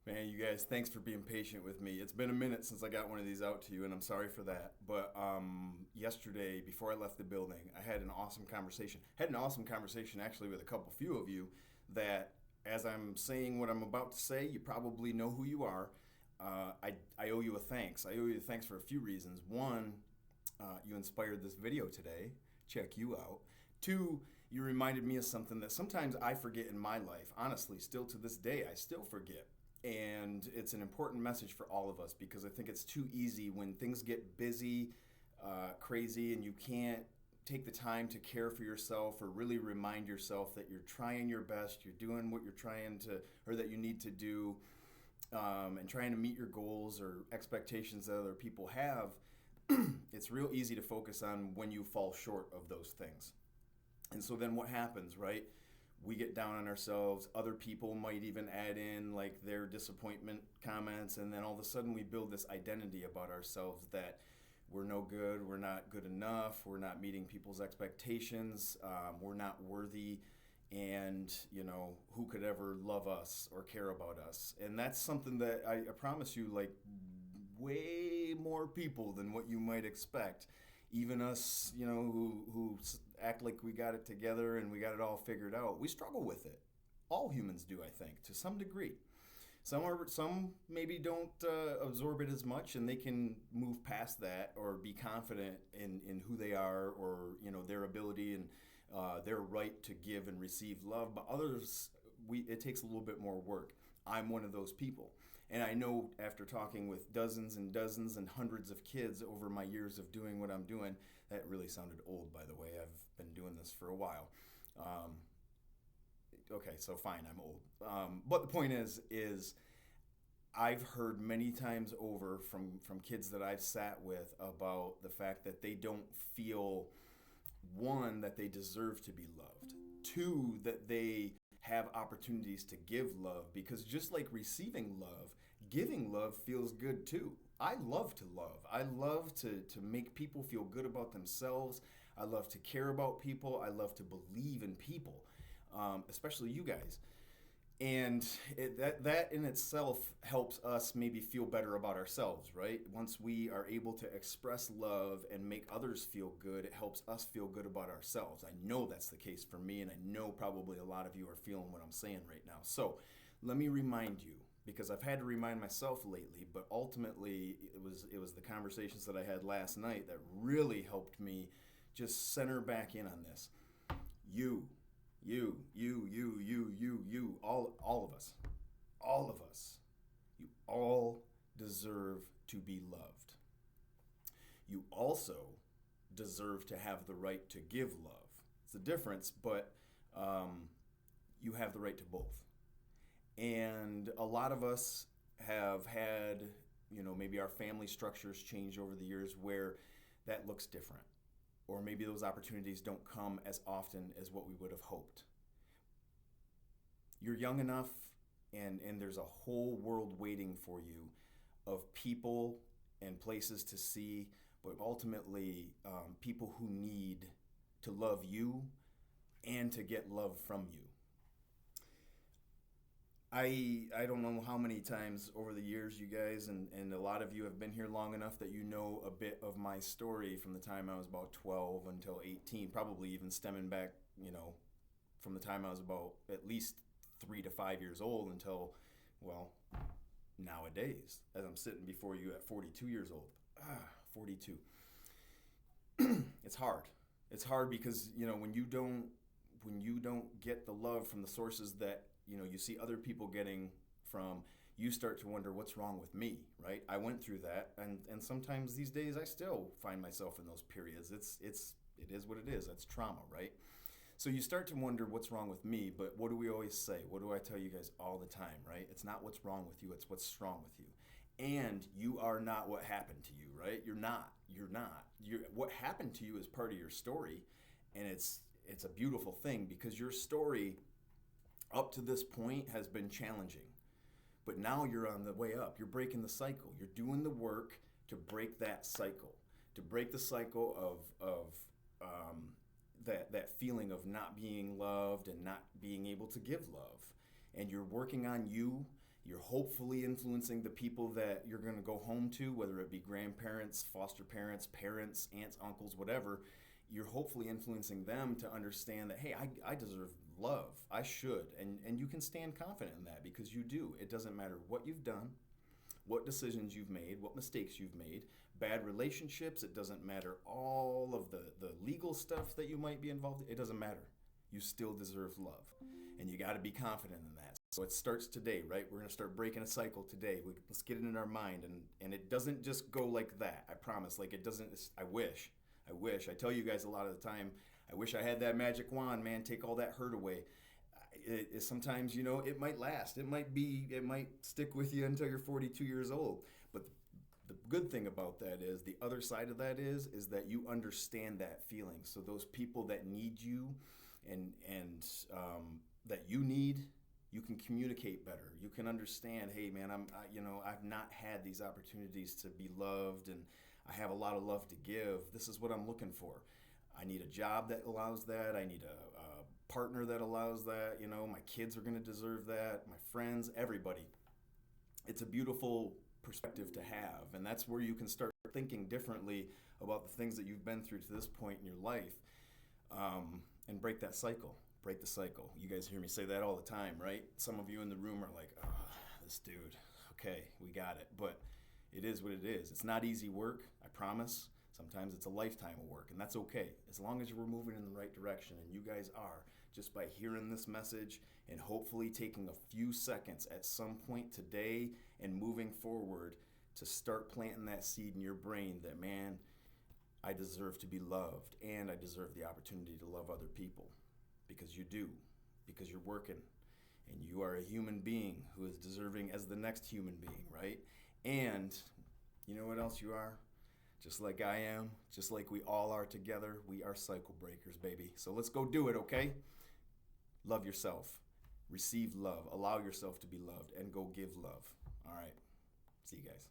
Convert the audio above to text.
Man, you guys, thanks for being patient with me. It's been a minute since I got one of these out to you, and I'm sorry for that. But yesterday, before I left the building, I had an awesome conversation. Had an awesome conversation actually with a few of you that, as I'm saying what I'm about to say, you probably know who you are. I owe you a thanks. I owe you a thanks for a few reasons. One, you inspired this video today. Check you out. Two, you reminded me of something that sometimes I forget in my life. Honestly, still to this day, I still forget. And it's an important message for all of us because I think it's too easy when things get busy, crazy, and you can't take the time to care for yourself or really remind yourself that you're trying your best, you're doing what you're trying to, or that you need to do, and trying to meet your goals or expectations that other people have. It's real easy to focus on when you fall short of those things. And so then what happens, right? We get down on ourselves. Other people might even add in like their disappointment comments. And then all of a sudden we build this identity about ourselves that we're no good, we're not good enough, we're not meeting people's expectations, we're not worthy. And, who could ever love us or care about us? And that's something that I promise you, like, way more people than what you might expect. Even us, who act like we got it together and we got it all figured out, we struggle with it. All humans do, I think, to some degree. Some maybe don't absorb it as much, and they can move past that or be confident in who they are, or their ability and their right to give and receive love. But others, it takes a little bit more work. I'm one of those people. And I know after talking with dozens and dozens and hundreds of kids over my years of doing what I'm doing, that really sounded old, by the way. I've been doing this for a while. Um, okay, so fine, I'm old. But the point is I've heard many times over from kids that I've sat with about the fact that they don't feel, one, that they deserve to be loved, two, that they have opportunities to give love, because just like receiving love, giving love feels good too. I love to love. I love to make people feel good about themselves. I love to care about people. I love to believe in people, especially you guys. And that in itself helps us maybe feel better about ourselves, right? Once we are able to express love and make others feel good, it helps us feel good about ourselves. I know that's the case for me, and I know probably a lot of you are feeling what I'm saying right now. So let me remind you, because I've had to remind myself lately, but ultimately it was the conversations that I had last night that really helped me just center back in on this. You, you, all of us, you all deserve to be loved. You also deserve to have the right to give love. It's a difference, but you have the right to both. And a lot of us have had, maybe our family structures changed over the years where that looks different. Or maybe those opportunities don't come as often as what we would have hoped. You're young enough, and there's a whole world waiting for you of people and places to see, but ultimately people who need to love you and to get love from you. I don't know how many times over the years you guys and a lot of you have been here long enough that you know a bit of my story from the time I was about 12 until 18, probably even stemming back, from the time I was about at least 3 to 5 years old until, well, nowadays, as I'm sitting before you at 42 years old. 42. It's hard. It's hard because, when you don't get the love from the sources that you see other people getting from, you start to wonder what's wrong with me, right? I went through that, and sometimes these days I still find myself in those periods. It is what it is. That's trauma, right? So you start to wonder what's wrong with me, but what do we always say? What do I tell you guys all the time, right? It's not what's wrong with you, it's what's wrong with you. And you are not what happened to you, right? You're not. You're not. What happened to you is part of your story, and it's a beautiful thing because your story up to this point has been challenging. But now you're on the way up. You're breaking the cycle. You're doing the work to break that cycle, to break the cycle of that feeling of not being loved and not being able to give love. And you're working on you. You're hopefully influencing the people that you're going to go home to, whether it be grandparents, foster parents, aunts, uncles, whatever. You're hopefully influencing them to understand that, hey, I deserve love. I should. And you can stand confident in that because you do. It doesn't matter what you've done, what decisions you've made, what mistakes you've made, bad relationships. It doesn't matter all of the legal stuff that you might be involved in. It doesn't matter. You still deserve love. And you got to be confident in that. So it starts today, right? We're going to start breaking a cycle today. Let's get it in our mind. And it doesn't just go like that. I promise. Like it doesn't, I wish. I tell you guys a lot of the time, I wish I had that magic wand, man, take all that hurt away. Sometimes, it might last. It might stick with you until you're 42 years old. But the good thing about that is, the other side of that is that you understand that feeling. So those people that need you and that you need, you can communicate better. You can understand, hey man, I've not had these opportunities to be loved, and I have a lot of love to give. This is what I'm looking for. I need a job that allows that. I need a partner that allows that. My kids are going to deserve that. My friends, everybody. It's a beautiful perspective to have, and that's where you can start thinking differently about the things that you've been through to this point in your life, and break that cycle. Break the cycle. You guys hear me say that all the time, right? Some of you in the room are like, oh, this dude. Okay, we got it. But it is what it is. It's not easy work, I promise. Sometimes it's a lifetime of work, and that's okay. As long as we're moving in the right direction, and you guys are, just by hearing this message and hopefully taking a few seconds at some point today and moving forward to start planting that seed in your brain that, man, I deserve to be loved, and I deserve the opportunity to love other people. Because you do, because you're working, and you are a human being who is deserving as the next human being, right? And you know what else you are? Just like I am, just like we all are together, we are cycle breakers, baby. So let's go do it, okay? Love yourself, receive love, allow yourself to be loved, and go give love. All right, see you guys.